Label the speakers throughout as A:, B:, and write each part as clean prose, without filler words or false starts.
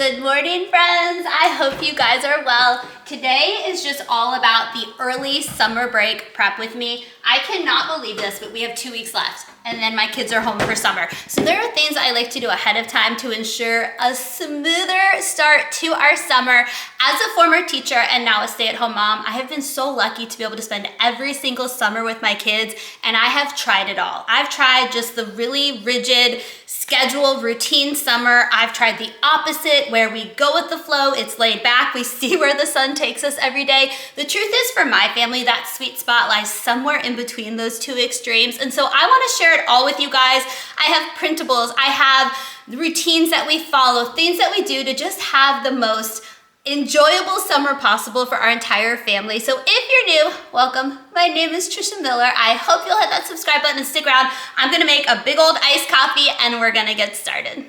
A: Good morning, friends. I hope you guys are well. Today is just all about the early summer break prep with me. I cannot believe this, but we have 2 weeks left and then my kids are home for summer. So there are things I like to do ahead of time to ensure a smoother start to our summer. As a former teacher and now a stay-at-home mom, I have been so lucky to be able to spend every single summer with my kids, and I have tried it all. I've tried just the really rigid schedule, routine summer. I've tried the opposite where we go with the flow, it's laid back, we see where the sun takes us every day. The truth is, for my family, that sweet spot lies somewhere in between those two extremes. And so I want to share it all with you guys. I have printables, I have the routines that we follow, things that we do to just have the most enjoyable summer possible for our entire family. So if you're new, welcome. My name is Trisha Miller. I hope you'll hit that subscribe button and stick around. I'm gonna make a big old iced coffee and we're gonna get started.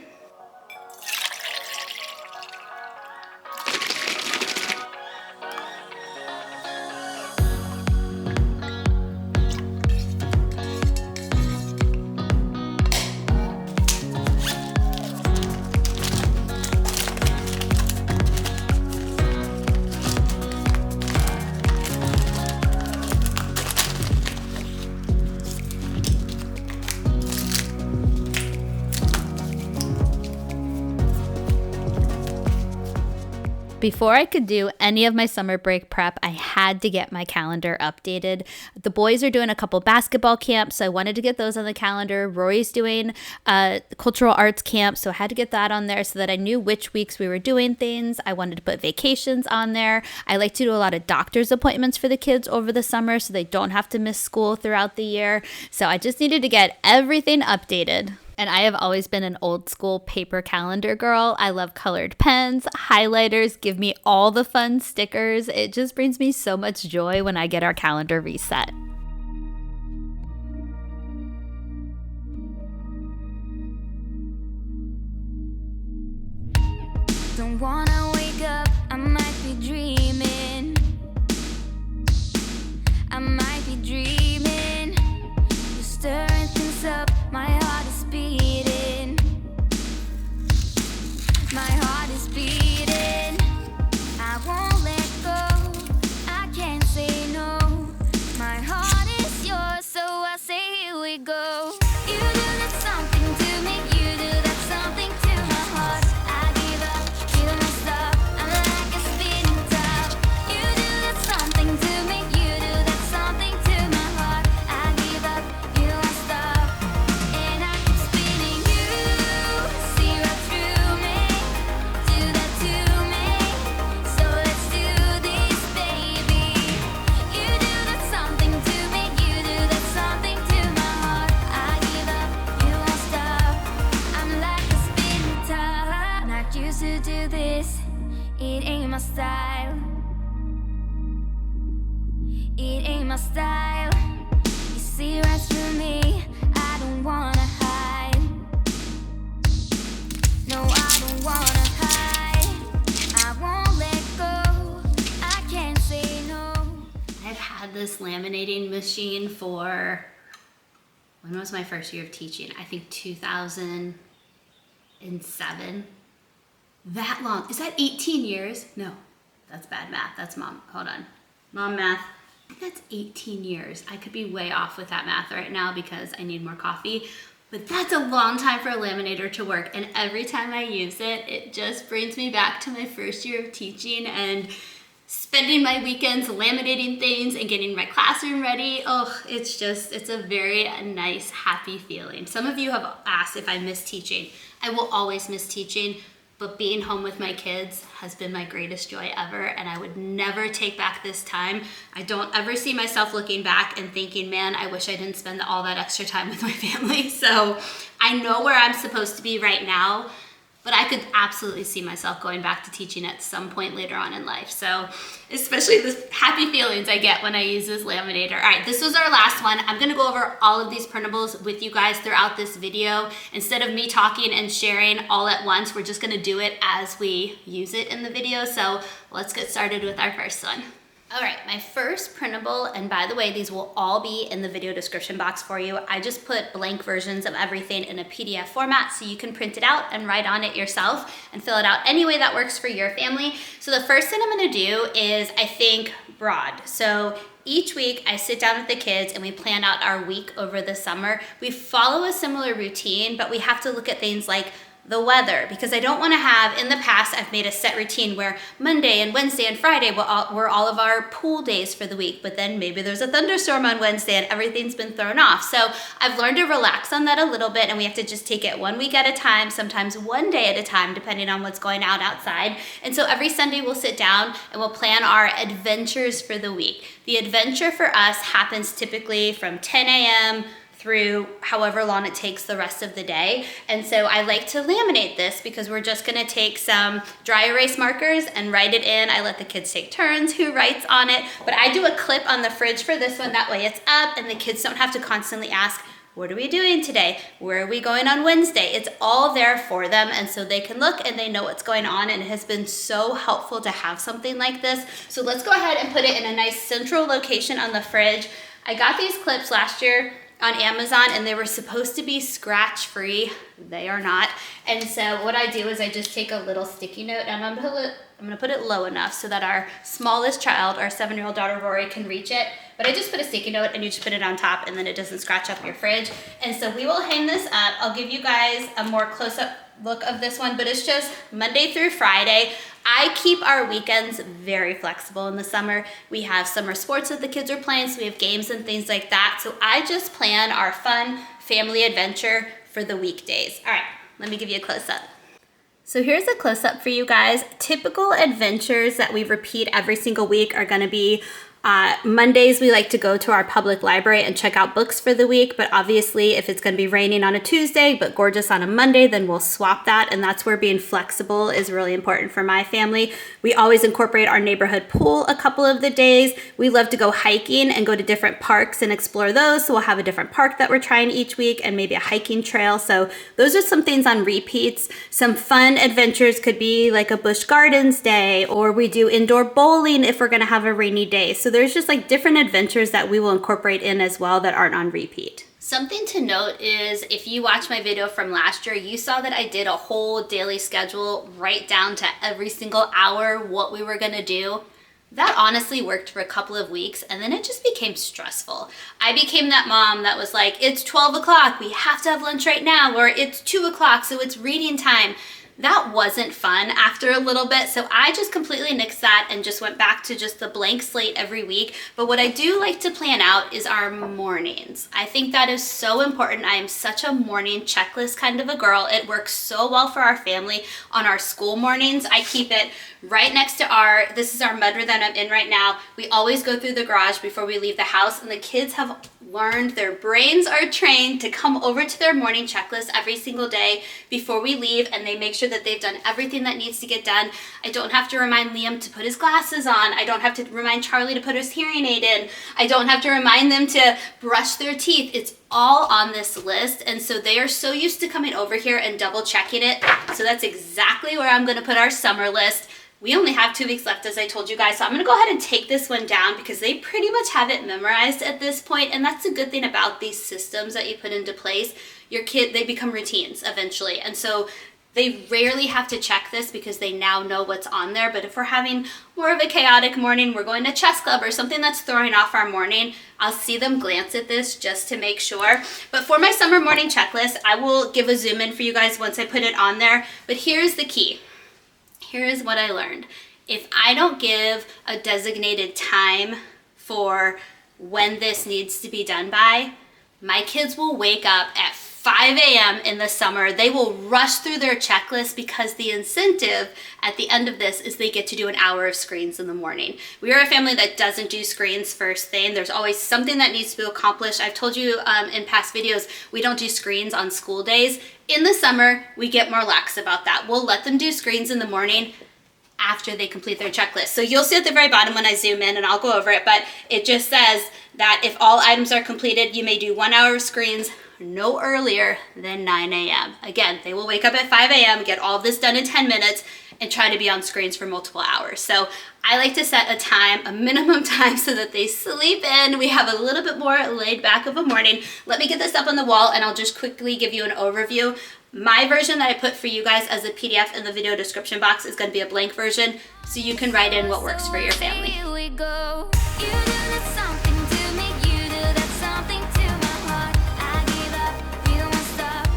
A: Before I could do any of my summer break prep, I had to get my calendar updated. The boys are doing a couple basketball camps, so I wanted to get those on the calendar. Rory's doing a cultural arts camp, so I had to get that on there so that I knew which weeks we were doing things. I wanted to put vacations on there. I like to do a lot of doctor's appointments for the kids over the summer so they don't have to miss school throughout the year. So I just needed to get everything updated. And I have always been an old school paper calendar girl. I love colored pens, highlighters, give me all the fun stickers. It just brings me so much joy when I get our calendar reset.
B: Don't wanna wake up, I might be dreaming. I might be dreaming. You're stirring things up, my heart is beating. My heart is beating. I won't let go, I can't say no. My heart is yours, so I say here we go. You do that something to me, you do that something to my heart. I give up, you must stop, I'm like a spinning top. You do that something to me, you do that something to my heart. I give up, you must stop, and I keep spinning. You see right through me, do that to me, so let's do this, baby. You do that something to me, you do that something to my heart. I give up, you won't stop, I'm like a spinning top. Not used to do this, it ain't my style. It ain't my style. You see right through me, I don't wanna hide. No, I don't wanna hide. I won't let go, I can't say no.
A: I've had this laminating machine for, when was my first year of teaching? I think 2007. That long. Is that 18 years? No, that's bad math. That's mom. Hold on. Mom math. I think that's 18 years. I could be way off with that math right now because I need more coffee. But that's a long time for a laminator to work. And every time I use it, it just brings me back to my first year of teaching and spending my weekends laminating things and getting my classroom ready. Oh, it's a very nice, happy feeling. Some of you have asked if I miss teaching. I will always miss teaching, but being home with my kids has been my greatest joy ever, and I would never take back this time. I don't ever see myself looking back and thinking, man, I wish I didn't spend all that extra time with my family. So I know where I'm supposed to be right now, but I could absolutely see myself going back to teaching at some point later on in life. So especially the happy feelings I get when I use this laminator. All right, this was our last one. I'm gonna go over all of these printables with you guys throughout this video. Instead of me talking and sharing all at once, we're just gonna do it as we use it in the video. So let's get started with our first one. All right, my first printable, and by the way, these will all be in the video description box for you. I just put blank versions of everything in a PDF format so you can print it out and write on it yourself and fill it out any way that works for your family. So the first thing I'm gonna do is, I think, broad. So each week I sit down with the kids and we plan out our week over the summer. We follow a similar routine, but we have to look at things like the weather, because I don't want to have, in the past, I've made a set routine where Monday and Wednesday and Friday were all of our pool days for the week, but then maybe there's a thunderstorm on Wednesday and everything's been thrown off. So I've learned to relax on that a little bit, and we have to just take it 1 week at a time, sometimes 1 day at a time, depending on what's going on outside. And so every Sunday we'll sit down and we'll plan our adventures for the week. The adventure for us happens typically from 10 a.m. through however long it takes the rest of the day. And so I like to laminate this because we're just gonna take some dry erase markers and write it in. I let the kids take turns who writes on it, but I do a clip on the fridge for this one. That way it's up and the kids don't have to constantly ask, what are we doing today? Where are we going on Wednesday? It's all there for them, and so they can look and they know what's going on, and it has been so helpful to have something like this. So let's go ahead and put it in a nice central location on the fridge. I got these clips last year on Amazon and they were supposed to be scratch free. They are not. And so what I do is I just take a little sticky note and I'm gonna put it low enough so that our smallest child, our 7-year-old daughter Rory, can reach it. But I just put a sticky note and you just put it on top and then it doesn't scratch up your fridge. And so we will hang this up. I'll give you guys a more close-up look of this one, but it's just Monday through Friday. I keep our weekends very flexible in the summer. We have summer sports that the kids are playing, so we have games and things like that. So I just plan our fun family adventure for the weekdays. All right, let me give you a close-up. So here's a close-up for you guys. Typical adventures that we repeat every single week are gonna be Mondays, we like to go to our public library and check out books for the week, but obviously if it's gonna be raining on a Tuesday but gorgeous on a Monday, then we'll swap that, and that's where being flexible is really important for my family. We always incorporate our neighborhood pool a couple of the days. We love to go hiking and go to different parks and explore those, so we'll have a different park that we're trying each week and maybe a hiking trail. So those are some things on repeats. Some fun adventures could be like a Busch Gardens day, or we do indoor bowling if we're gonna have a rainy day. So there's just like different adventures that we will incorporate in as well that aren't on repeat. Something to note is if you watched my video from last year, you saw that I did a whole daily schedule right down to every single hour what we were gonna do. That honestly worked for a couple of weeks and then it just became stressful. I became that mom that was like, it's 12 o'clock, we have to have lunch right now, or it's 2 o'clock, so it's reading time. That wasn't fun after a little bit, so I just completely nixed that and just went back to just the blank slate every week. But what I do like to plan out is our mornings. I think that is so important. I am such a morning checklist kind of a girl. It works so well for our family on our school mornings. I keep it right next to this is our mudroom that I'm in right now. We always go through the garage before we leave the house, and the kids have learned, their brains are trained to come over to their morning checklist every single day before we leave, and they make sure that they've done everything that needs to get done. I don't have to remind Liam to put his glasses on. I don't have to remind Charlie to put his hearing aid in. I don't have to remind them to brush their teeth. It's all on this list, and so they are so used to coming over here and double checking it. So that's exactly where I'm going to put our summer list. We only have 2 weeks left, as I told you guys, so I'm gonna go ahead and take this one down because they pretty much have it memorized at this point, and that's the good thing about these systems that you put into place. They become routines eventually, and so they rarely have to check this because they now know what's on there. But if we're having more of a chaotic morning, we're going to chess club or something that's throwing off our morning, I'll see them glance at this just to make sure. But for my summer morning checklist, I will give a zoom in for you guys once I put it on there. But here's the key. Here is what I learned. If I don't give a designated time for when this needs to be done by, my kids will wake up at 5 a.m. in the summer. They will rush through their checklist because the incentive at the end of this is they get to do an hour of screens in the morning. We are a family that doesn't do screens first thing. There's always something that needs to be accomplished. I've told you in past videos, we don't do screens on school days. In the summer, we get more lax about that. We'll let them do screens in the morning after they complete their checklist. So you'll see at the very bottom when I zoom in, and I'll go over it, but it just says that if all items are completed, you may do 1 hour of screens no earlier than 9 a.m. Again, they will wake up at 5 a.m., get all this done in 10 minutes, and try to be on screens for multiple hours. So I like to set a time, a minimum time, so that they sleep in. We have a little bit more laid back of a morning. Let me get this up on the wall and I'll just quickly give you an overview. My version that I put for you guys as a PDF in the video description box is going to be a blank version, so you can write in what works for your family.
B: Here we go. You do that something to me, you do that something to my heart. I give up, you won't stop.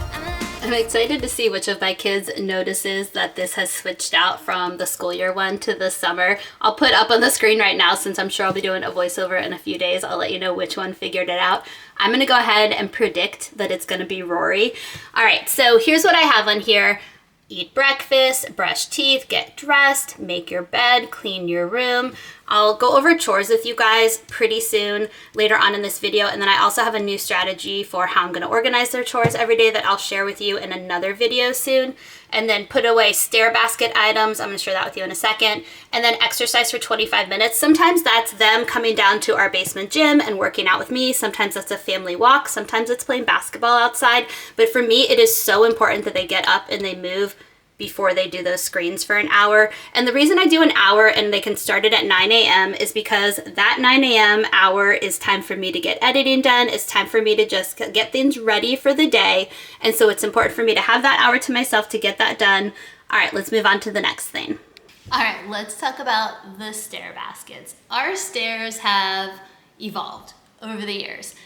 A: I'm excited to see which of my kids notices that this has switched out from the school year one to the summer. I'll put up on the screen right now, since I'm sure I'll be doing a voiceover in a few days. I'll let you know which one figured it out. I'm gonna go ahead and predict that it's gonna be Rory. All right, so here's what I have on here. Eat breakfast, brush teeth, get dressed, make your bed, clean your room. I'll go over chores with you guys pretty soon later on in this video. And then I also have a new strategy for how I'm gonna organize their chores every day that I'll share with you in another video soon. And then put away stair basket items. I'm gonna share that with you in a second. And then exercise for 25 minutes. Sometimes that's them coming down to our basement gym and working out with me. Sometimes that's a family walk. Sometimes it's playing basketball outside. But for me, it is so important that they get up and they move before they do those screens for an hour. And the reason I do an hour and they can start it at 9 a.m. is because that 9 a.m. hour is time for me to get editing done. It's time for me to just get things ready for the day. And so it's important for me to have that hour to myself to get that done. All right, let's move on to the next thing. All right, let's talk about the stair baskets. Our stairs have evolved over the years.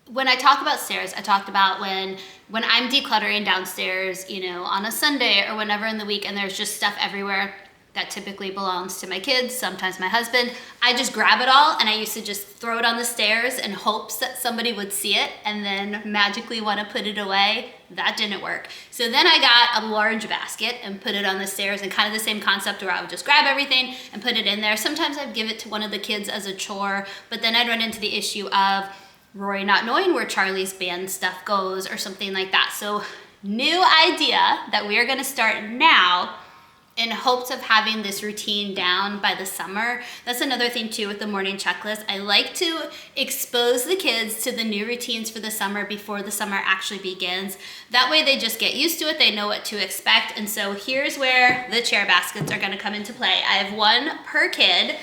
A: When I talk about stairs, I talked about when I'm decluttering downstairs, you know, on a Sunday or whenever in the week, and there's just stuff everywhere that typically belongs to my kids, sometimes my husband. I just grab it all, and I used to just throw it on the stairs in hopes that somebody would see it and then magically want to put it away. That didn't work. So then I got a large basket and put it on the stairs, and kind of the same concept where I would just grab everything and put it in there. Sometimes I'd give it to one of the kids as a chore, but then I'd run into the issue of Rory not knowing where Charlie's band stuff goes or something like that. So new idea that we are gonna start now in hopes of having this routine down by the summer. That's another thing too with the morning checklist. I like to expose the kids to the new routines for the summer before the summer actually begins. That way they just get used to it, they know what to expect. And so here's where the chair baskets are gonna come into play. I have one per kid.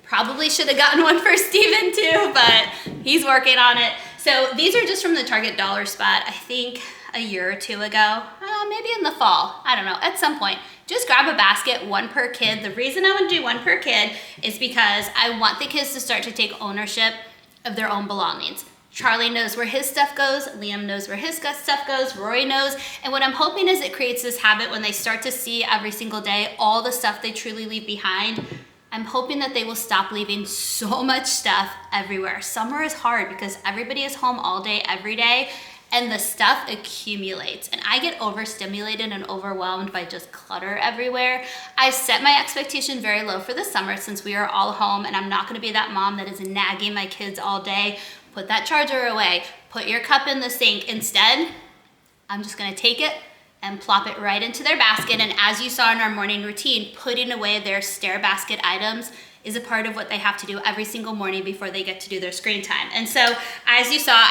A: Probably should have gotten one for Steven too, but he's working on it. So these are just from the Target dollar spot, I think a year or two ago, maybe in the fall, I don't know, at some point. Just grab a basket, one per kid. The reason I want to do one per kid is because I want the kids to start to take ownership of their own belongings. Charlie knows where his stuff goes, Liam knows where his stuff goes, Rory knows, and what I'm hoping is it creates this habit when they start to see every single day all the stuff they truly leave behind. I'm hoping that they will stop leaving so much stuff everywhere. Summer is hard because everybody is home all day, every day, and the stuff accumulates. And I get overstimulated and overwhelmed by just clutter everywhere. I set my expectation very low for the summer since we are all home, and I'm not gonna be that mom that is nagging my kids all day. Put that charger away, put your cup in the sink. Instead, I'm just gonna take it and plop it right into their basket. And as you saw in our morning routine, putting away their stair basket items is a part of what they have to do every single morning before they get to do their screen time. And so as you saw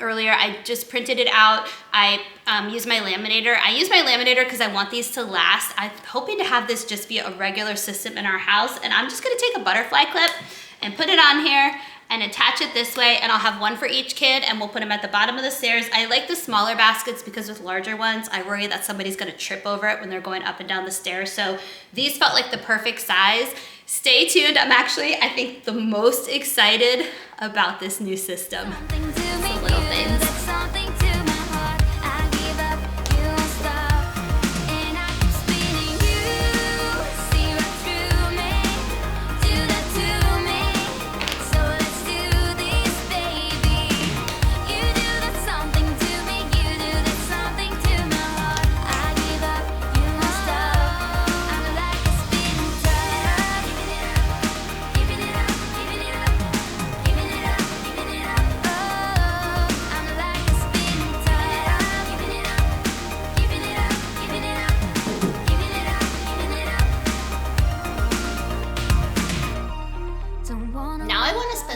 A: earlier, I just printed it out. I used my laminator. I use my laminator because I want these to last. I'm hoping to have this just be a regular system in our house. And I'm just gonna take a butterfly clip and put it on here and attach it this way, and I'll have one for each kid, and we'll put them at the bottom of the stairs. I like the smaller baskets because with larger ones, I worry that somebody's gonna trip over it when they're going up and down the stairs. So these felt like the perfect size. Stay tuned. I'm actually, I think, the most excited about this new system. It's the little things.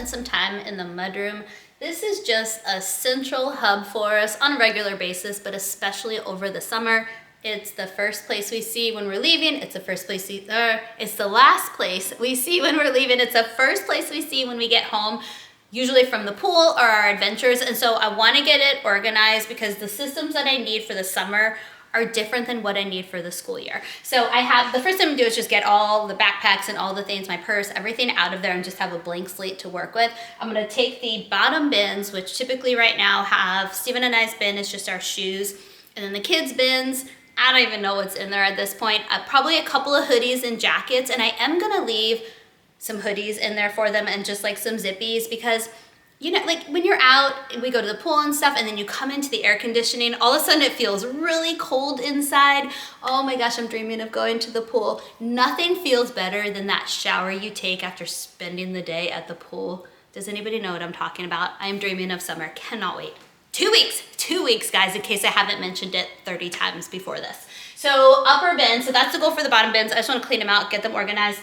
A: Some time in the mudroom. This is just a central hub for us on a regular basis, but especially over the summer. It's the first place we see when we're leaving. It's the first place it's the last place we see when we're leaving. It's the first place we see when we get home, usually from the pool or our adventures. And so I want to get it organized because the systems that I need for the summer are different than what I need for the school year. So I have, the first thing I'm gonna do is just get all the backpacks and all the things, my purse, everything out of there and just have a blank slate to work with. I'm gonna take the bottom bins, which typically right now have Stephen and I's bin is just our shoes, and then the kids' bins, I don't even know what's in there at this point. Probably a couple of hoodies and jackets, and I am gonna leave some hoodies in there for them and just like some zippies because, you know, like when you're out and we go to the pool and stuff and then you come into the air conditioning, all of a sudden it feels really cold inside. Oh my gosh, I'm dreaming of going to the pool. Nothing feels better than that shower you take after spending the day at the pool. Does anybody know what I'm talking about? I am dreaming of summer, cannot wait. 2 weeks guys, in case I haven't mentioned it 30 times before this. So upper bins, so that's the goal for the bottom bins. I just wanna clean them out, get them organized.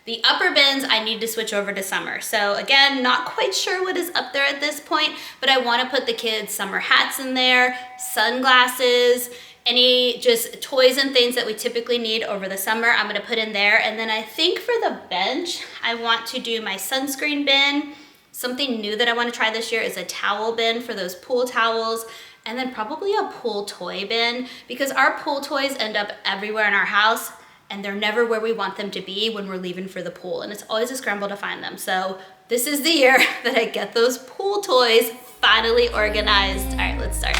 A: The upper bins, I need to switch over to summer. So again, not quite sure what is up there at this point, but I wanna put the kids' summer hats in there, sunglasses, any just toys and things that we typically need over the summer, I'm gonna put in there. And then I think for the bench, I want to do my sunscreen bin. Something new that I wanna try this year is a towel bin for those pool towels, and then probably a pool toy bin because our pool toys end up everywhere in our house and they're never where we want them to be when we're leaving for the pool. And it's always a scramble to find them. So this is the year that I get those pool toys finally organized. All right, let's start.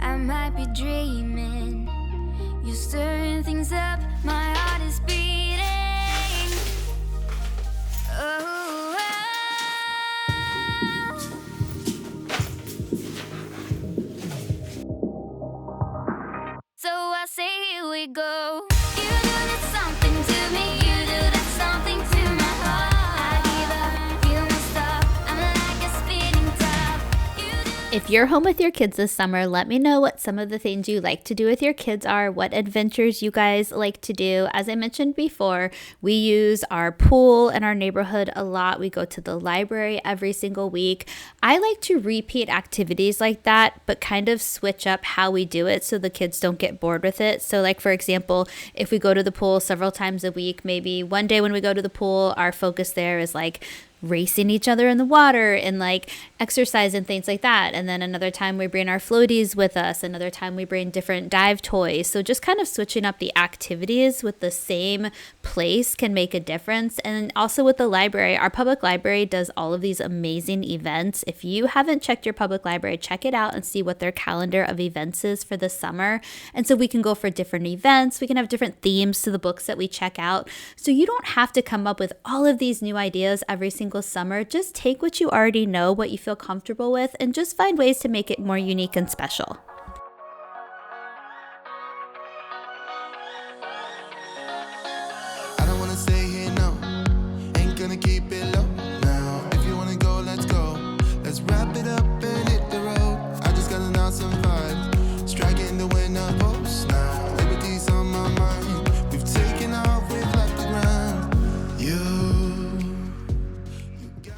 B: I might be dreaming. You're stirring things up. My heart is beating. Oh, so I say here we go. You do that something to me. You do that something to my heart. I give up, feel my stop. I'm like a spinning top. You do.
A: If you're home with your kids this summer, let me know what some of the things you like to do with your kids are, what adventures you guys like to do. As I mentioned before, we use our pool in our neighborhood a lot. We go to the library every single week. I like to repeat activities like that, but kind of switch up how we do it so the kids don't get bored with it. So like, for example, if we go to the pool several times a week, maybe one day when we go to the pool, our focus there is like racing each other in the water and like exercise and things like that. And then another time we bring our floaties with us. Another time we bring different dive toys. So just kind of switching up the activities with the same place can make a difference. And also with the library, our public library does all of these amazing events. If you haven't checked your public library, check it out and see what their calendar of events is for the summer. And so we can go for different events. We can have different themes to the books that we check out. So you don't have to come up with all of these new ideas every single summer. Just take what you already know, what you feel comfortable with, and just find ways to make it more unique and special.
C: I don't wanna stay here, no. Ain't gonna keep it low. Now, if you wanna go, let's go. Let's wrap it up and hit the road. I just got an awesome vibe. Striking the winner post now. Liberty's on my mind. We've taken off, we've left the ground.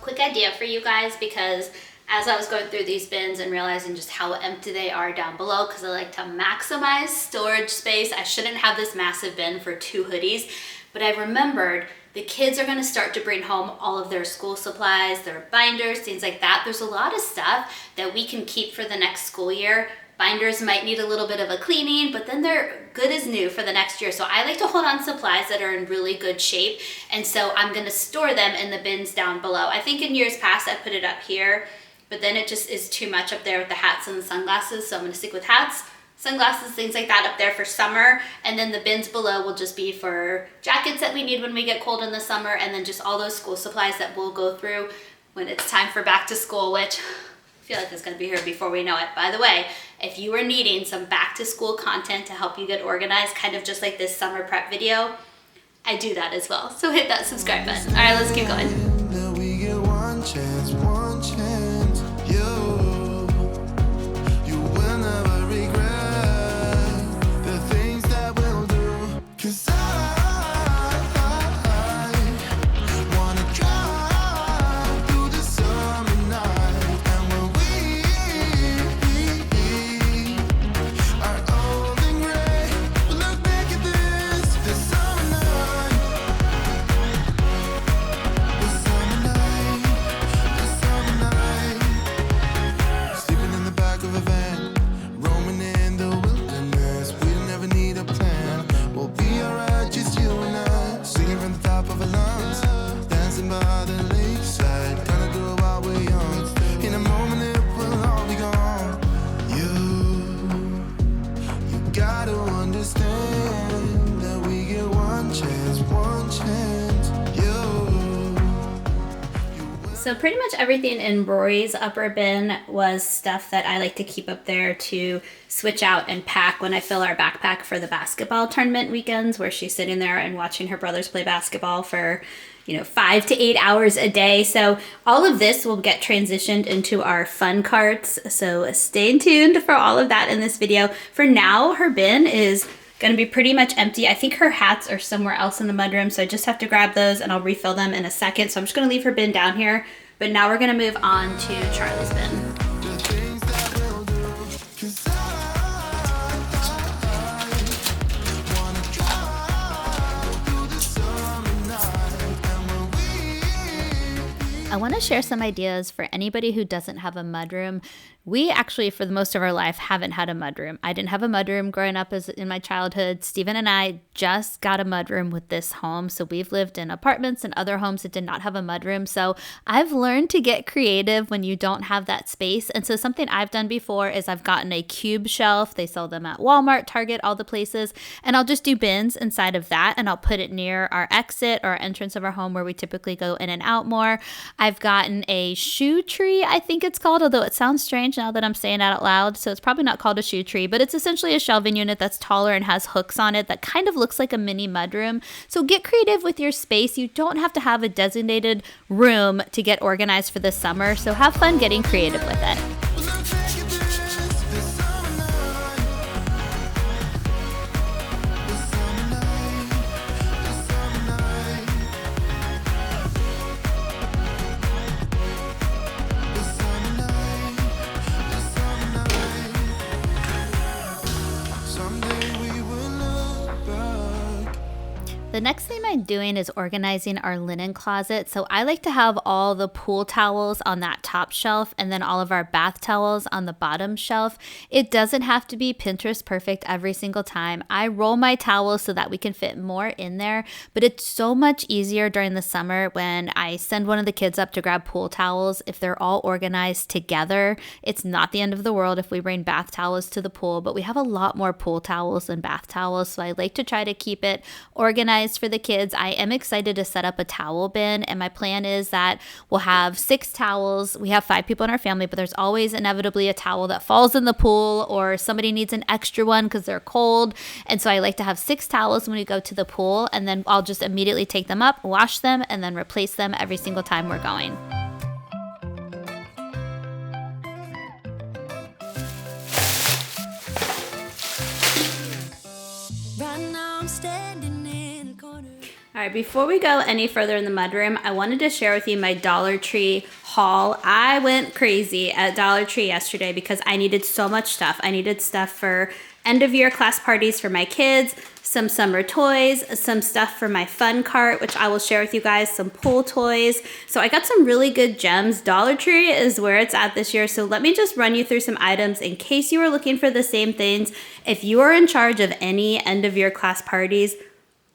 A: Quick idea for you guys, because as I was going through these bins and realizing just how empty they are down below, because I like to maximize storage space, I shouldn't have this massive bin for 2 hoodies, but I remembered the kids are going to start to bring home all of their school supplies, their binders, things like that. There's a lot of stuff that we can keep for the next school year. Binders might need a little bit of a cleaning, but then they're good as new for the next year. So I like to hold on supplies that are in really good shape. And so I'm gonna store them in the bins down below. I think in years past, I put it up here, but then it just is too much up there with the hats and the sunglasses. So I'm gonna stick with hats, sunglasses, things like that up there for summer. And then the bins below will just be for jackets that we need when we get cold in the summer. And then just all those school supplies that we'll go through when it's time for back to school, which I feel like it's gonna be here before we know it. By the way, if you are needing some back to school content to help you get organized, kind of just like this summer prep video, I do that as well. So hit that subscribe button. All right, let's keep going.
C: We get one chance, one chance. You will never regret the things that we'll do. 'Cause I wanna drive through the summer night. And when we are old
A: So pretty much everything in Rory's upper bin was stuff that I like to keep up there to switch out and pack when I fill our backpack for the basketball tournament weekends, where she's sitting there and watching her brothers play basketball for 5 to 8 hours a day. So all of this will get transitioned into our fun carts. So stay tuned for all of that in this video. For now, her bin is going to be pretty much empty. I think her hats are somewhere else in the mudroom, so I just have to grab those and I'll refill them in a second. So I'm just going to leave her bin down here, but now we're going to move on to Charlie's bin. I want to share some ideas for anybody who doesn't have a mudroom. We actually, for the most of our life, haven't had a mudroom. I didn't have a mudroom growing up in my childhood. Steven and I just got a mudroom with this home. So we've lived in apartments and other homes that did not have a mudroom. So I've learned to get creative when you don't have that space. And so something I've done before is I've gotten a cube shelf. They sell them at Walmart, Target, all the places. And I'll just do bins inside of that. And I'll put it near our exit or our entrance of our home where we typically go in and out more. I've gotten a shoe tree, I think it's called, although it sounds strange now that I'm saying that out loud. So it's probably not called a shoe tree, but it's essentially a shelving unit that's taller and has hooks on it that kind of looks like a mini mudroom. So get creative with your space. You don't have to have a designated room to get organized for the summer. So have fun getting creative with it. The next thing I'm doing is organizing our linen closet. So I like to have all the pool towels on that top shelf and then all of our bath towels on the bottom shelf. It doesn't have to be Pinterest perfect every single time. I roll my towels so that we can fit more in there, but it's so much easier during the summer when I send one of the kids up to grab pool towels. If they're all organized together, it's not the end of the world if we bring bath towels to the pool, but we have a lot more pool towels than bath towels. So I like to try to keep it organized for the kids. I am excited to set up a towel bin, and my plan is that we'll have 6 towels. We have 5 people in our family, but there's always inevitably a towel that falls in the pool or somebody needs an extra one because they're cold. And so I like to have 6 towels when we go to the pool, and then I'll just immediately take them up, wash them, and then replace them every single time we're going.
B: Right now I'm standing in a corner.
A: All right, before we go any further in the mudroom, I wanted to share with you my Dollar Tree haul. I went crazy at Dollar Tree yesterday because I needed so much stuff. I needed stuff for end of year class parties for my kids, some summer toys, some stuff for my fun cart, which I will share with you guys, some pool toys. So I got some really good gems. Dollar Tree is where it's at this year. So let me just run you through some items in case you are looking for the same things. If you are in charge of any end of year class parties,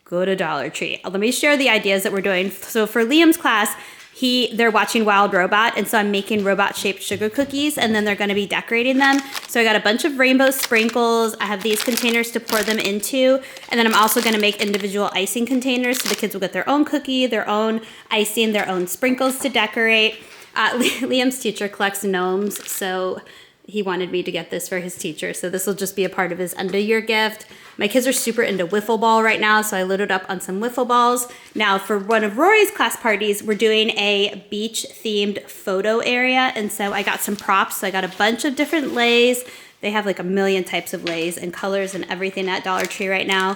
A: go to Dollar Tree. Let me share the ideas that we're doing. So for Liam's class, they're watching Wild Robot, and so I'm making robot-shaped sugar cookies, and then they're gonna be decorating them. So I got a bunch of rainbow sprinkles. I have these containers to pour them into, and then I'm also gonna make individual icing containers so the kids will get their own cookie, their own icing, their own sprinkles to decorate. Liam's teacher collects gnomes, so he wanted me to get this for his teacher. So this will just be a part of his end of year gift. My kids are super into wiffle ball right now, so I loaded up on some wiffle balls. Now for one of Rory's class parties, we're doing a beach themed photo area. And so I got some props. So I got a bunch of different leis. They have like a million types of leis and colors and everything at Dollar Tree right now.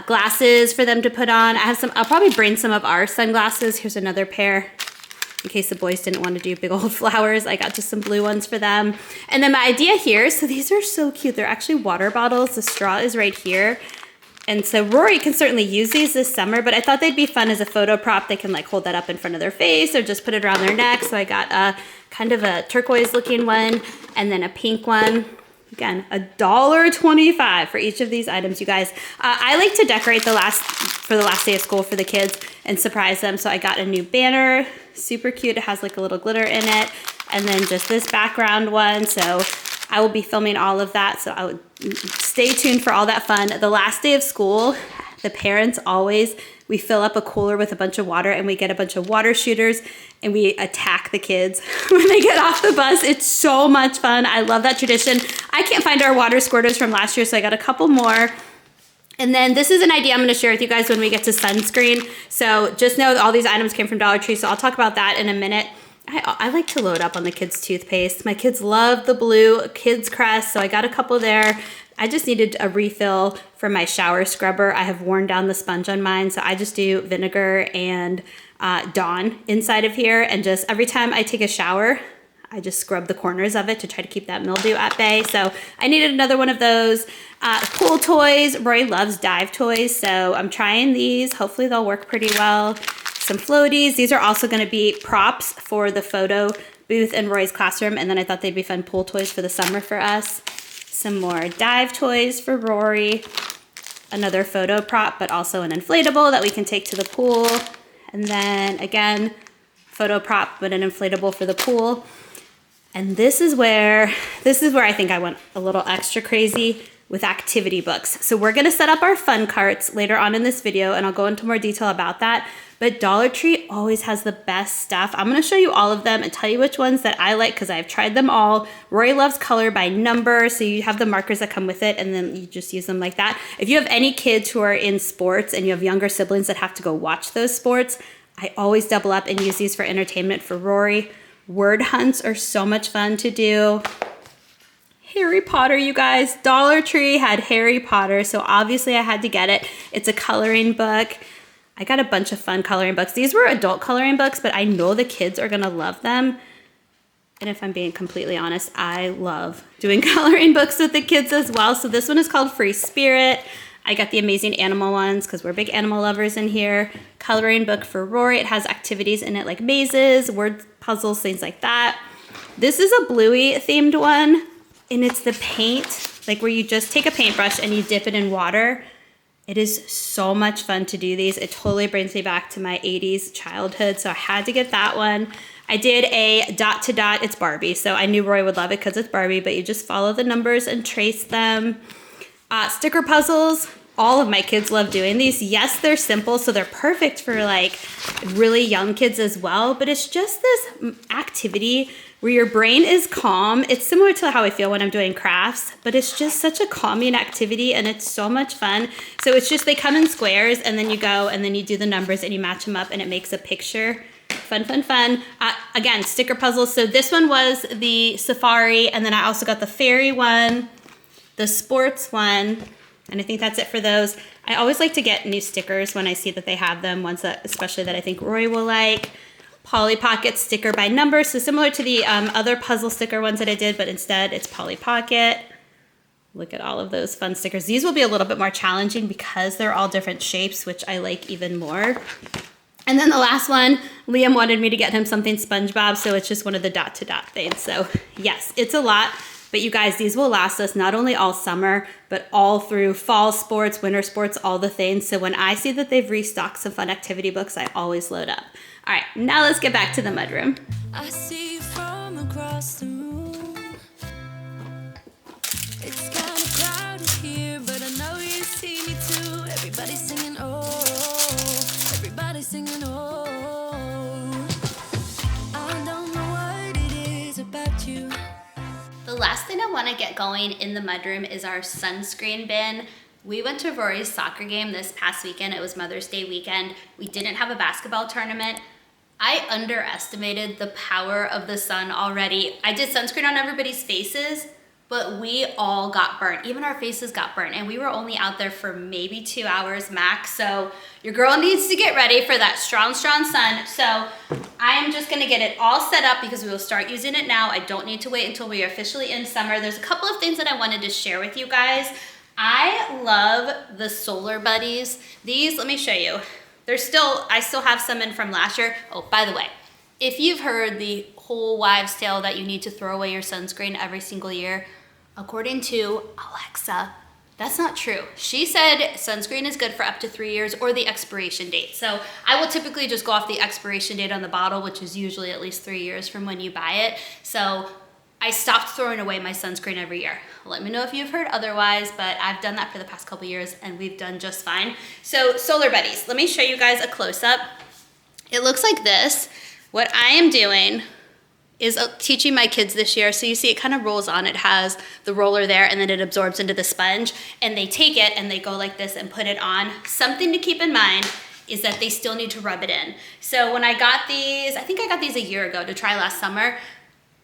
A: Glasses for them to put on. I'll probably bring some of our sunglasses. Here's another pair. In case the boys didn't want to do big old flowers, I got just some blue ones for them. And then my idea here, so these are so cute. They're actually water bottles. The straw is right here. And so Rory can certainly use these this summer, but I thought they'd be fun as a photo prop. They can like hold that up in front of their face or just put it around their neck. So I got a kind of a turquoise looking one and then a pink one. Again, $1.25 for each of these items, you guys. I like to decorate for the last day of school for the kids and surprise them. So I got a new banner, super cute. It has like a little glitter in it. And then just this background one. So I will be filming all of that. So I would stay tuned for all that fun. The last day of school, the parents always, we fill up a cooler with a bunch of water and we get a bunch of water shooters and we attack the kids when they get off the bus. It's so much fun. I love that tradition. I can't find our water squirters from last year, so I got a couple more. And then this is an idea I'm gonna share with you guys when we get to sunscreen. So just know that all these items came from Dollar Tree, so I'll talk about that in a minute. I like to load up on the kids' toothpaste. My kids love the blue Kids Crest, so I got a couple there. I just needed a refill for my shower scrubber. I have worn down the sponge on mine, so I just do vinegar and Dawn inside of here, and just every time I take a shower, I just scrub the corners of it to try to keep that mildew at bay. So I needed another one of those. Pool toys. Roy loves dive toys, so I'm trying these. Hopefully they'll work pretty well. Some floaties. These are also going to be props for the photo booth in Roy's classroom, and then I thought they'd be fun pool toys for the summer for us. Some more dive toys for Rory. Another photo prop, but also an inflatable that we can take to the pool. And then again, photo prop, but an inflatable for the pool. And this is where I think I went a little extra crazy with activity books. So we're gonna set up our fun carts later on in this video, and I'll go into more detail about that. But Dollar Tree always has the best stuff. I'm gonna show you all of them and tell you which ones that I like because I've tried them all. Rory loves color by number, so you have the markers that come with it and then you just use them like that. If you have any kids who are in sports and you have younger siblings that have to go watch those sports, I always double up and use these for entertainment for Rory. Word hunts are so much fun to do. Harry Potter, you guys. Dollar Tree had Harry Potter, so obviously I had to get it. It's a coloring book. I got a bunch of fun coloring books. These were adult coloring books, but I know the kids are gonna love them. And if I'm being completely honest, I love doing coloring books with the kids as well. So this one is called Free Spirit. I got the Amazing Animal ones because we're big animal lovers in here. Coloring book for Rory. It has activities in it like mazes, word puzzles, things like that. This is a Bluey themed one, and it's the paint, like where you just take a paintbrush and you dip it in water. It is so much fun to do these. It totally brings me back to my 80s childhood, so I had to get that one. I did a dot to dot. It's Barbie, so I knew Roy would love it because it's Barbie, but you just follow the numbers and trace them. Sticker puzzles. All of my kids love doing these. Yes, they're simple, so they're perfect for like really young kids as well, but it's just this activity where your brain is calm. It's similar to how I feel when I'm doing crafts, but it's just such a calming activity and it's so much fun. So it's just, they come in squares and then you go and then you do the numbers and you match them up and it makes a picture. Fun, fun, fun. Again, sticker puzzles. So this one was the safari, and then I also got the fairy one, the sports one, and I think that's it for those. I always like to get new stickers when I see that they have them, ones that, especially that I think Rory will like. Polly Pocket sticker by number, so similar to the other puzzle sticker ones that I did, but instead it's Polly Pocket. Look at all of those fun stickers. These will be a little bit more challenging because they're all different shapes, which I like even more. And then the last one, Liam wanted me to get him something SpongeBob, so it's just one of the dot to dot things. So yes, it's a lot, but you guys, these will last us not only all summer, but all through fall sports, winter sports, all the things. So when I see that they've restocked some fun activity books, I always load up. All right, now let's get back to the mudroom.
B: I see you from across the room. It's kind of crowded here, but I know you see me too. Everybody's singing, oh, everybody's singing, oh. I don't know what it is about you.
A: The last thing I want to get going in the mudroom is our sunscreen bin. We went to Rory's soccer game this past weekend. It was Mother's Day weekend. We didn't have a basketball tournament. I underestimated the power of the sun already. I did sunscreen on everybody's faces, but we all got burnt. Even our faces got burnt, and we were only out there for maybe 2 hours max. So your girl needs to get ready for that strong, strong sun. So I am just gonna get it all set up because we will start using it now. I don't need to wait until we are officially in summer. There's a couple of things that I wanted to share with you guys. I love the Solar Buddies. These, let me show you. I still have some in from last year. Oh, by the way, if you've heard the whole wives' tale that you need to throw away your sunscreen every single year, according to Alexa, that's not true. She said sunscreen is good for up to 3 years or the expiration date. So I will typically just go off the expiration date on the bottle, which is usually at least 3 years from when you buy it. So I stopped throwing away my sunscreen every year. Let me know if you've heard otherwise, but I've done that for the past couple years and we've done just fine. So Solar Buddies, let me show you guys a close-up. It looks like this. What I am doing is teaching my kids this year. So you see it kind of rolls on. It has the roller there and then it absorbs into the sponge and they take it and they go like this and put it on. Something to keep in mind is that they still need to rub it in. So when I got these, I think I got these a year ago to try last summer.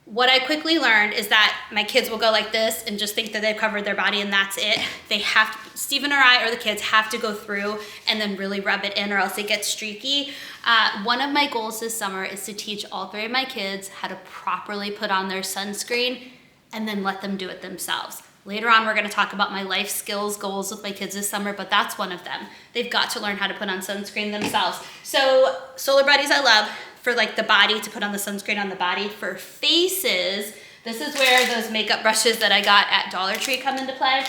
A: What I quickly learned is that my kids will go like this and just think that they've covered their body and that's it. They have to, Steven or I or the kids have to go through and then really rub it in or else it gets streaky. One of my goals this summer is to teach all 3 of my kids how to properly put on their sunscreen and then let them do it themselves. Later on, we're gonna talk about my life skills goals with my kids this summer, but that's one of them. They've got to learn how to put on sunscreen themselves. So Solar Buddies I love for like the body, to put on the sunscreen on the body. For faces, this is where those makeup brushes that I got at Dollar Tree come into play.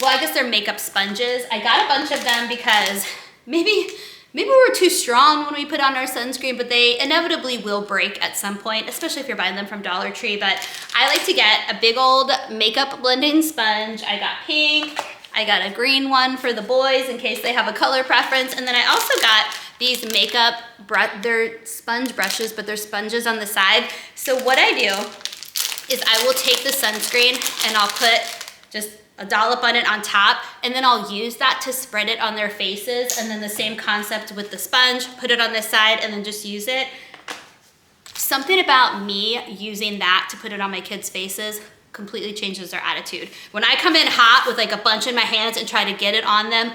A: Well, I guess they're makeup sponges. I got a bunch of them because maybe we were too strong when we put on our sunscreen, but they inevitably will break at some point, especially if you're buying them from Dollar Tree. But I like to get a big old makeup blending sponge. I got pink, I got a green one for the boys in case they have a color preference. And then I also got these makeup, they're sponge brushes, but they're sponges on the side. So what I do is I will take the sunscreen and I'll put just a dollop on it on top, and then I'll use that to spread it on their faces, and then the same concept with the sponge, put it on this side and then just use it. Something about me using that to put it on my kids' faces completely changes their attitude. When I come in hot with like a bunch in my hands and try to get it on them,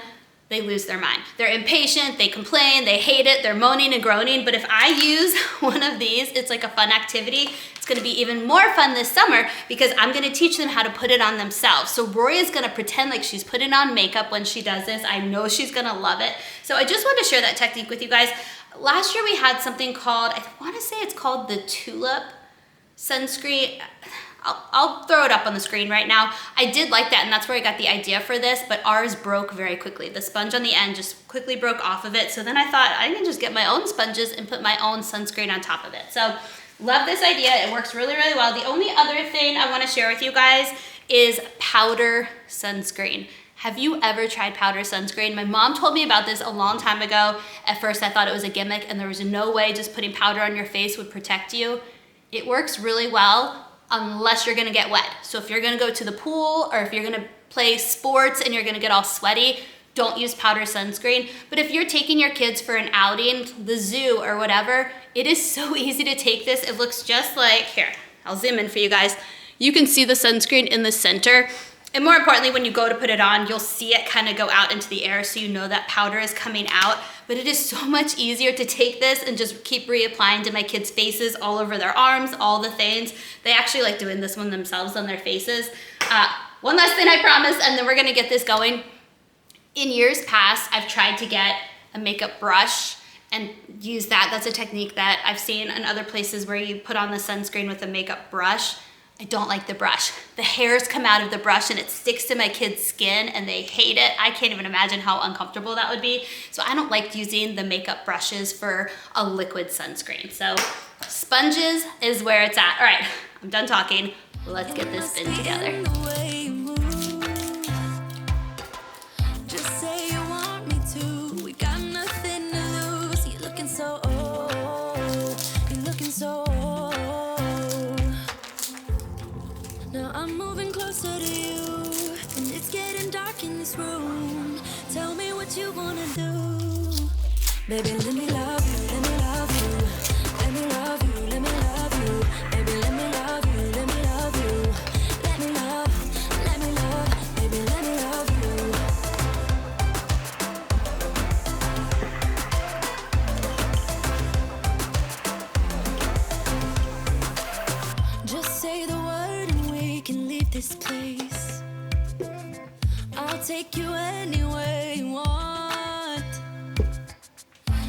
A: they lose their mind. They're impatient, they complain, they hate it, they're moaning and groaning. But if I use one of these, it's like a fun activity. It's gonna be even more fun this summer because I'm gonna teach them how to put it on themselves. So Rory is gonna pretend like she's putting on makeup when she does this. I know she's gonna love it. So I just want to share that technique with you guys. Last year we had something called, I wanna say it's called the Tulip sunscreen. I'll throw it up on the screen right now. I did like that, and that's where I got the idea for this, but ours broke very quickly. The sponge on the end just quickly broke off of it. So then I thought I can just get my own sponges and put my own sunscreen on top of it. So love this idea. It works really, really well. The only other thing I want to share with you guys is powder sunscreen. Have you ever tried powder sunscreen? My mom told me about this a long time ago. At first I thought it was a gimmick and there was no way just putting powder on your face would protect you. It works really well unless you're gonna get wet. So if you're gonna go to the pool or if you're gonna play sports and you're gonna get all sweaty, don't use powder sunscreen. But if you're taking your kids for an outing, the zoo or whatever, it is so easy to take this. It looks just like, here, I'll zoom in for you guys. You can see the sunscreen in the center. And more importantly, when you go to put it on, you'll see it kind of go out into the air so you know that powder is coming out. But it is so much easier to take this and just keep reapplying to my kids' faces, all over their arms, all the things. They actually like doing this one themselves on their faces. One last thing I promise, and then we're gonna get this going. In years past, I've tried to get a makeup brush and use that. That's a technique that I've seen in other places where you put on the sunscreen with a makeup brush. I don't like the brush. The hairs come out of the brush and it sticks to my kids' skin and they hate it. I can't even imagine how uncomfortable that would be. So I don't like using the makeup brushes for a liquid sunscreen. So sponges is where it's at. All right, I'm done talking. Let's get this spin together.
B: Just say you want me to. We got nothing to lose. You're looking so old. You're looking so old. Now I'm moving closer to you, and it's getting dark in this room. Tell me what you wanna do. Baby, let me love you, let me love you. Let me love you, let me love you. Baby, let me love you, let me love you. Let me love, baby, let me love you. Just say the word and we can leave this place. I'll take you anywhere you want.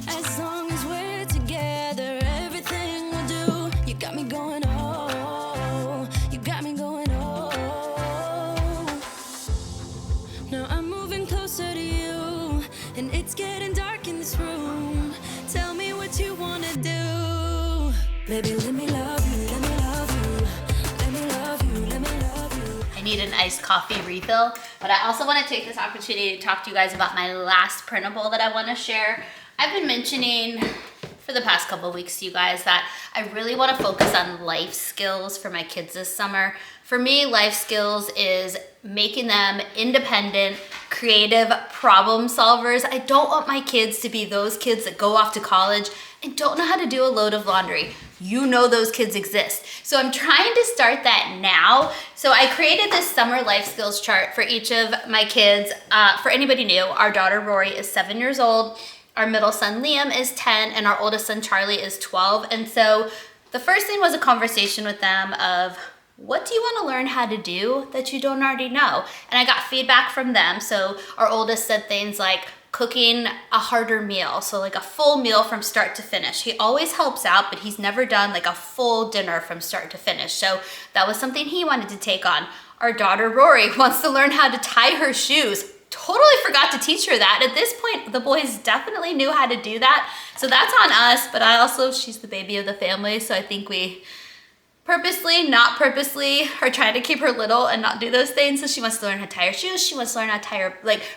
B: As long as we're together, everything we'll do. You got me going, oh. You got me going, oh. Now I'm moving closer to you, and it's getting dark in this room. Tell me what you wanna do. Baby, let me love you, let me love you. Let me love
A: need an iced coffee refill. But I also want to take this opportunity to talk to you guys about my last printable that I want to share. I've been mentioning for the past couple of weeks to you guys that I really want to focus on life skills for my kids this summer. For me, life skills is making them independent, creative problem solvers. I don't want my kids to be those kids that go off to college and don't know how to do a load of laundry. You know those kids exist. So I'm trying to start that now. So I created this summer life skills chart for each of my kids. For anybody new, our daughter Rory is 7 years old. Our middle son Liam is 10 and our oldest son Charlie is 12. And so the first thing was a conversation with them of, what do you want to learn how to do that you don't already know? And I got feedback from them. So our oldest said things like cooking a harder meal. So like a full meal from start to finish. He always helps out, but he's never done like a full dinner from start to finish. So that was something he wanted to take on. Our daughter Rory wants to learn how to tie her shoes. Totally forgot to teach her that. At this point, the boys definitely knew how to do that. So that's on us, but she's the baby of the family. So I think we purposely, not purposely, are trying to keep her little and not do those things. So she wants to learn how to tie her shoes. She wants to learn how to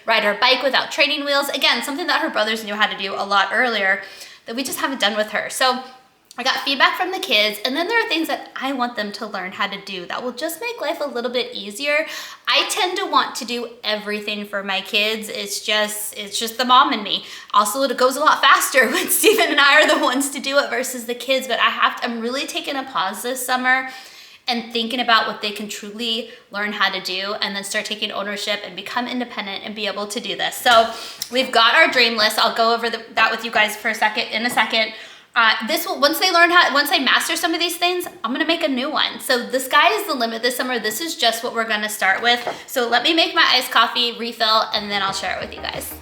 A: ride her bike without training wheels. Again, something that her brothers knew how to do a lot earlier that we just haven't done with her. So I got feedback from the kids, and then there are things that I want them to learn how to do that will just make life a little bit easier. I tend to want to do everything for my kids. It's just the mom in me. Also, it goes a lot faster when Steven and I are the ones to do it versus the kids, but I'm really taking a pause this summer and thinking about what they can truly learn how to do and then start taking ownership and become independent and be able to do this. So we've got our dream list. I'll go over that with you guys in a second. Once they master some of these things, I'm gonna make a new one. So the sky is the limit this summer. This is just what we're gonna start with. So let me make my iced coffee refill and then I'll share it with you guys.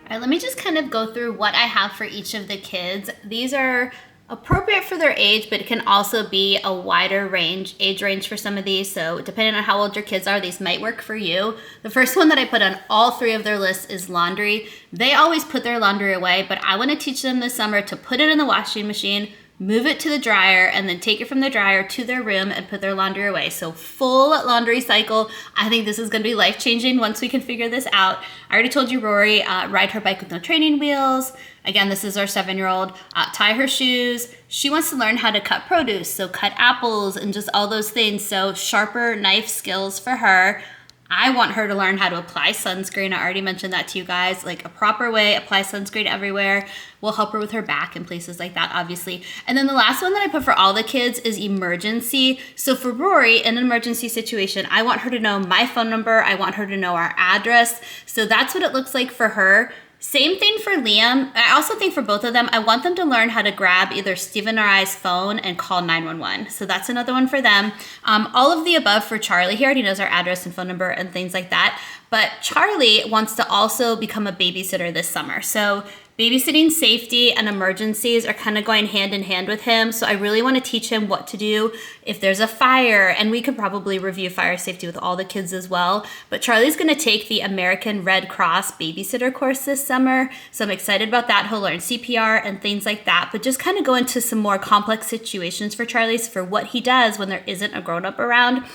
A: All right, let me just kind of go through what I have for each of the kids. These are appropriate for their age, but it can also be a wider age range for some of these. So depending on how old your kids are, these might work for you. The first one that I put on all three of their lists is laundry. They always put their laundry away, but I want to teach them this summer to put it in the washing machine, move it to the dryer, and then take it from the dryer to their room and put their laundry away. So full laundry cycle. I think this is going to be life-changing once we can figure this out. I already told you Rory, ride her bike with no training wheels. Again, this is our 7-year-old. Tie her shoes. She wants to learn how to cut produce, so cut apples and just all those things. So sharper knife skills for her. I want her to learn how to apply sunscreen. I already mentioned that to you guys, like a proper way, apply sunscreen everywhere. Will help her with her back and places like that, obviously. And then the last one that I put for all the kids is emergency. So for Rory, in an emergency situation, I want her to know my phone number. I want her to know our address. So that's what it looks like for her. Same thing for Liam. I also think for both of them, I want them to learn how to grab either Steven or I's phone and call 911. So that's another one for them. All of the above for Charlie. He already knows our address and phone number and things like that. But Charlie wants to also become a babysitter this summer. So babysitting safety and emergencies are kind of going hand in hand with him. So I really want to teach him what to do if there's a fire, and we could probably review fire safety with all the kids as well. But Charlie's going to take the American Red Cross babysitter course this summer. So I'm excited about that. He'll learn CPR and things like that, but just kind of go into some more complex situations for Charlie for what he does when there isn't a grown-up around.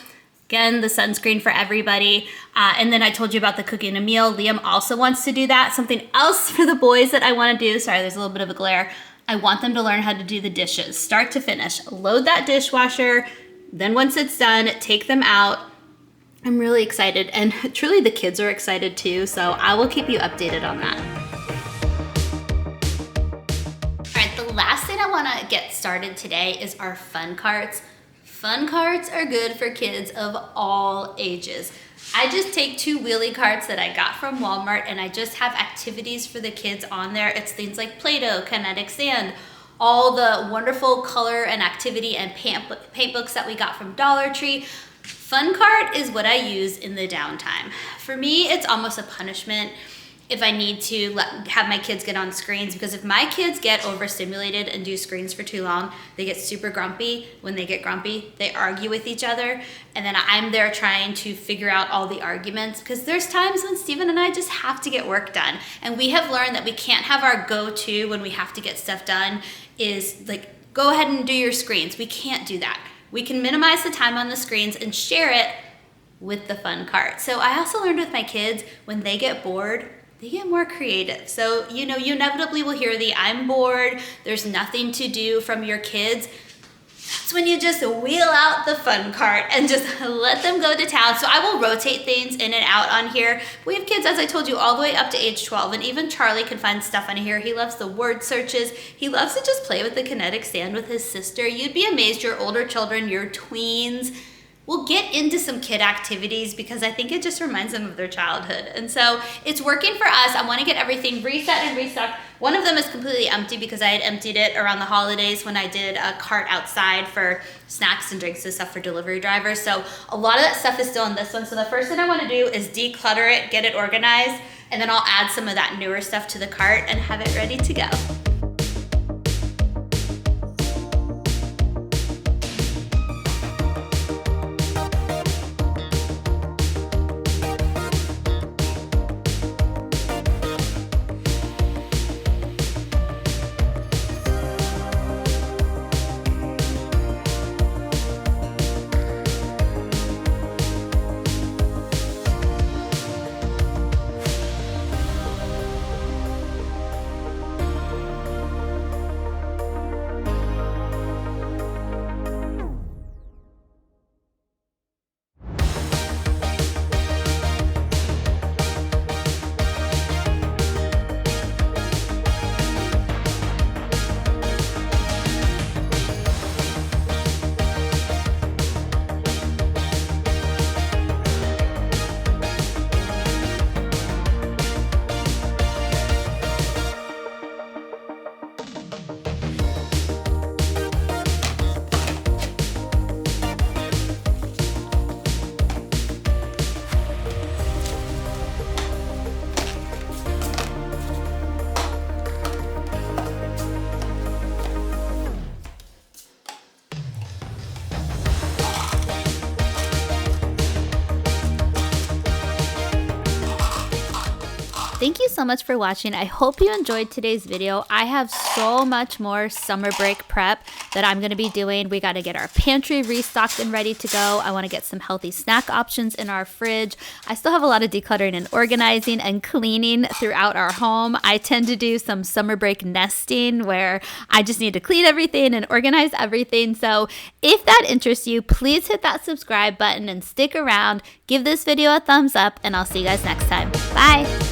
A: Again, the sunscreen for everybody. And then I told you about the cooking a meal. Liam also wants to do that. Something else for the boys that I want to do. Sorry, there's a little bit of a glare. I want them to learn how to do the dishes, start to finish. Load that dishwasher. Then once it's done, take them out. I'm really excited. And truly the kids are excited too. So I will keep you updated on that. All right, the last thing I want to get started today is our fun carts. Fun carts are good for kids of all ages. I just take 2 wheelie carts that I got from Walmart and I just have activities for the kids on there. It's things like Play-Doh, kinetic sand, all the wonderful color and activity and paint books that we got from Dollar Tree. Fun cart is what I use in the downtime. For me, it's almost a punishment if I need to have my kids get on screens, because if my kids get overstimulated and do screens for too long, they get super grumpy. When they get grumpy, they argue with each other, and then I'm there trying to figure out all the arguments, because there's times when Steven and I just have to get work done, and we have learned that we can't have our go-to when we have to get stuff done is like go ahead and do your screens. We can't do that. We can minimize the time on the screens and share it with the fun cart. So I also learned with my kids, when they get bored, they get more creative. So, you inevitably will hear the "I'm bored, there's nothing to do" from your kids. That's when you just wheel out the fun cart and just let them go to town. So I will rotate things in and out on here. We have kids, as I told you, all the way up to age 12, and even Charlie can find stuff on here. He loves the word searches. He loves to just play with the kinetic sand with his sister. You'd be amazed, your older children, your tweens, will get into some kid activities because I think it just reminds them of their childhood. And so it's working for us. I want to get everything reset and restocked. One of them is completely empty because I had emptied it around the holidays when I did a cart outside for snacks and drinks and stuff for delivery drivers. So a lot of that stuff is still in this one. So the first thing I want to do is declutter it, get it organized, and then I'll add some of that newer stuff to the cart and have it ready to go. Thank you so much for watching. I hope you enjoyed today's video. I have so much more summer break prep that I'm going to be doing. We got to get our pantry restocked and ready to go. I want to get some healthy snack options in our fridge. I still have a lot of decluttering and organizing and cleaning throughout our home. I tend to do some summer break nesting where I just need to clean everything and organize everything. So if that interests you, please hit that subscribe button and stick around. Give this video a thumbs up, and I'll see you guys next time. Bye.